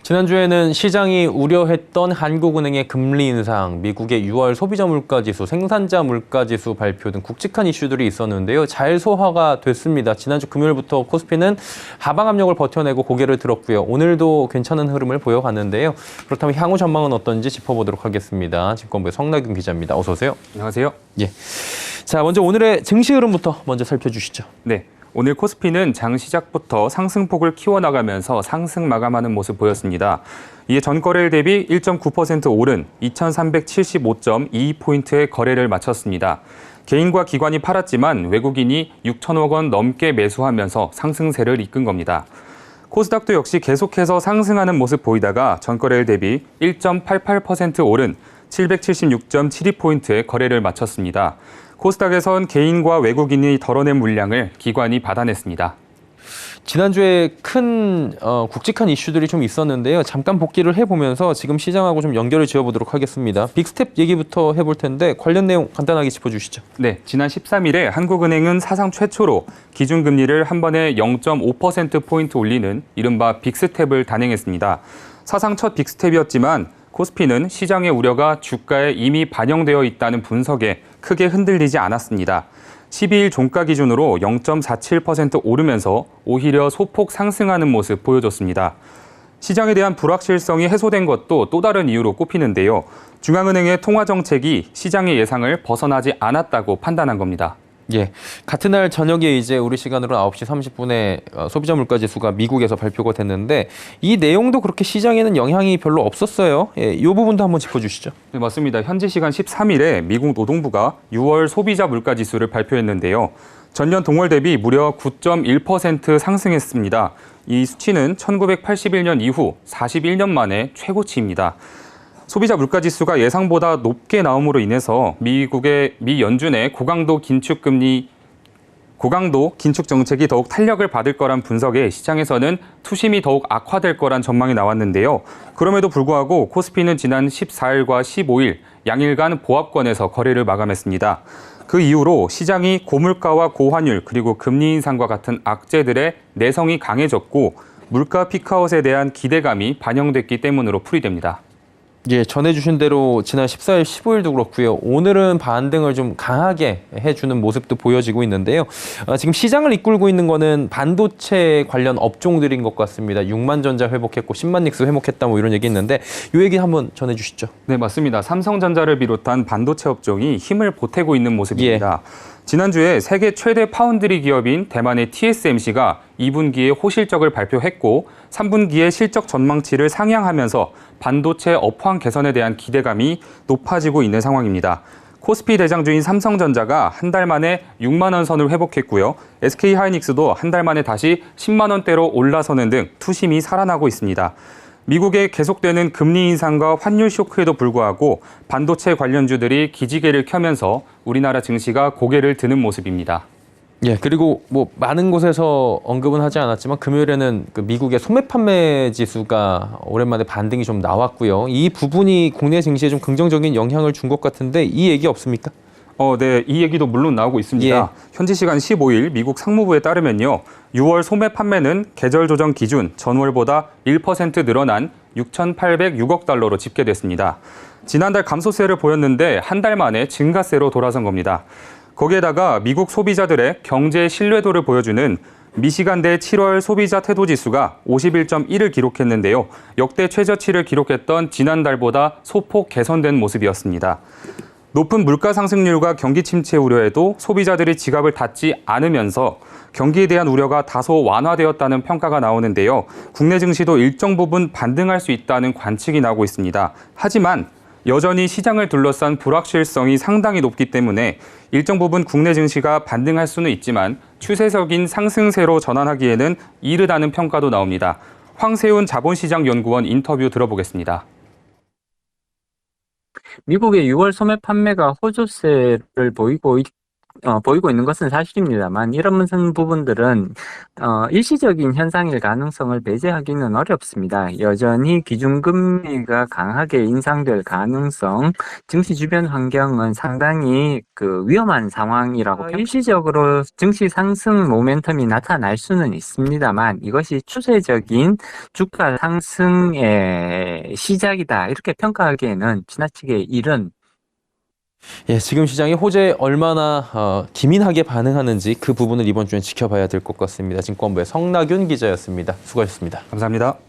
지난주에는 시장이 우려했던 한국은행의 금리 인상, 미국의 6월 소비자 물가지수, 생산자 물가지수 발표 등 굵직한 이슈들이 있었는데요. 잘 소화가 됐습니다. 지난주 금요일부터 코스피는 하방 압력을 버텨내고 고개를 들었고요. 오늘도 괜찮은 흐름을 보여갔는데요. 그렇다면 향후 전망은 어떤지 짚어보도록 하겠습니다. 증권부의 성낙윤 기자입니다. 어서 오세요. 안녕하세요. 예. 자, 먼저 오늘의 증시 흐름부터 먼저 살펴주시죠. 네. 오늘 코스피는 장 시작부터 상승폭을 키워나가면서 상승 마감하는 모습 보였습니다. 이에 전 거래일 대비 1.9% 오른 2,375.22포인트의 거래를 마쳤습니다. 개인과 기관이 팔았지만 외국인이 6천억 원 넘게 매수하면서 상승세를 이끈 겁니다. 코스닥도 역시 계속해서 상승하는 모습 보이다가 전 거래일 대비 1.88% 오른 776.72포인트의 거래를 마쳤습니다. 코스닥에선 개인과 외국인이 덜어낸 물량을 기관이 받아냈습니다. 지난주에 큰 굵직한 이슈들이 좀 있었는데요. 잠깐 복기를 해보면서 지금 시장하고 좀 연결을 지어보도록 하겠습니다. 빅스텝 얘기부터 해볼 텐데 관련 내용 간단하게 짚어주시죠. 네, 지난 13일에 한국은행은 사상 최초로 기준금리를 한 번에 0.5%포인트 올리는 이른바 빅스텝을 단행했습니다. 사상 첫 빅스텝이었지만 코스피는 시장의 우려가 주가에 이미 반영되어 있다는 분석에 크게 흔들리지 않았습니다. 12일 종가 기준으로 0.47% 오르면서 오히려 소폭 상승하는 모습 보여줬습니다. 시장에 대한 불확실성이 해소된 것도 또 다른 이유로 꼽히는데요. 중앙은행의 통화 정책이 시장의 예상을 벗어나지 않았다고 판단한 겁니다. 예, 같은 날 저녁에 이제 우리 시간으로 9시 30분에 소비자 물가 지수가 미국에서 발표가 됐는데 이 내용도 그렇게 시장에는 영향이 별로 없었어요. 예, 이 부분도 한번 짚어주시죠. 네, 맞습니다. 현지 시간 13일에 미국 노동부가 6월 소비자 물가 지수를 발표했는데요. 전년 동월 대비 무려 9.1% 상승했습니다. 이 수치는 1981년 이후 41년 만에 최고치입니다. 소비자 물가지수가 예상보다 높게 나옴으로 인해서 미 연준의 고강도 긴축 정책이 더욱 탄력을 받을 거란 분석에 시장에서는 투심이 더욱 악화될 거란 전망이 나왔는데요. 그럼에도 불구하고 코스피는 지난 14일과 15일 양일간 보합권에서 거래를 마감했습니다. 그 이후로 시장이 고물가와 고환율 그리고 금리 인상과 같은 악재들의 내성이 강해졌고 물가 피크아웃에 대한 기대감이 반영됐기 때문으로 풀이됩니다. 예, 전해주신 대로 지난 14일, 15일도 그렇고요. 오늘은 반등을 좀 강하게 해주는 모습도 보여지고 있는데요. 지금 시장을 이끌고 있는 거는 반도체 관련 업종들인 것 같습니다. 6만 전자 회복했고 10만 닉스 회복했다 뭐 이런 얘기 있는데 이 얘기 한번 전해주시죠. 네, 맞습니다. 삼성전자를 비롯한 반도체 업종이 힘을 보태고 있는 모습입니다. 예. 지난주에 세계 최대 파운드리 기업인 대만의 TSMC가 2분기에 호실적을 발표했고 3분기에 실적 전망치를 상향하면서 반도체 업황 개선에 대한 기대감이 높아지고 있는 상황입니다. 코스피 대장주인 삼성전자가 한 달 만에 6만 원 선을 회복했고요. SK하이닉스도 한 달 만에 다시 10만 원대로 올라서는 등 투심이 살아나고 있습니다. 미국의 계속되는 금리 인상과 환율 쇼크에도 불구하고 반도체 관련주들이 기지개를 켜면서 우리나라 증시가 고개를 드는 모습입니다. 예, 그리고 뭐 많은 곳에서 언급은 하지 않았지만 금요일에는 그 미국의 소매 판매 지수가 오랜만에 반등이 좀 나왔고요. 이 부분이 국내 증시에 좀 긍정적인 영향을 준 것 같은데 이 얘기 없습니까? 네, 이 얘기도 물론 나오고 있습니다. 예. 현지 시간 15일 미국 상무부에 따르면요. 6월 소매 판매는 계절 조정 기준 전월보다 1% 늘어난 6,806억 달러로 집계됐습니다. 지난달 감소세를 보였는데 한 달 만에 증가세로 돌아선 겁니다. 거기에다가 미국 소비자들의 경제 신뢰도를 보여주는 미시간대 7월 소비자 태도지수가 51.1을 기록했는데요. 역대 최저치를 기록했던 지난달보다 소폭 개선된 모습이었습니다. 높은 물가 상승률과 경기 침체 우려에도 소비자들이 지갑을 닫지 않으면서 경기에 대한 우려가 다소 완화되었다는 평가가 나오는데요. 국내 증시도 일정 부분 반등할 수 있다는 관측이 나오고 있습니다. 하지만 여전히 시장을 둘러싼 불확실성이 상당히 높기 때문에 일정 부분 국내 증시가 반등할 수는 있지만 추세적인 상승세로 전환하기에는 이르다는 평가도 나옵니다. 황세훈 자본시장연구원 인터뷰 들어보겠습니다. 미국의 6월 소매 판매가 호조세를 보이고 보이고 있는 것은 사실입니다만 이런 부분들은 일시적인 현상일 가능성을 배제하기는 어렵습니다. 여전히 기준금리가 강하게 인상될 가능성, 증시 주변 환경은 상당히 위험한 상황이라고 일시적으로 증시 상승 모멘텀이 나타날 수는 있습니다만 이것이 추세적인 주가 상승의 시작이다 이렇게 평가하기에는 지나치게 이른 예, 지금 시장이 호재에 얼마나 기민하게 반응하는지 그 부분을 이번 주엔 지켜봐야 될 것 같습니다. 증권부의 성낙윤 기자였습니다. 수고하셨습니다. 감사합니다.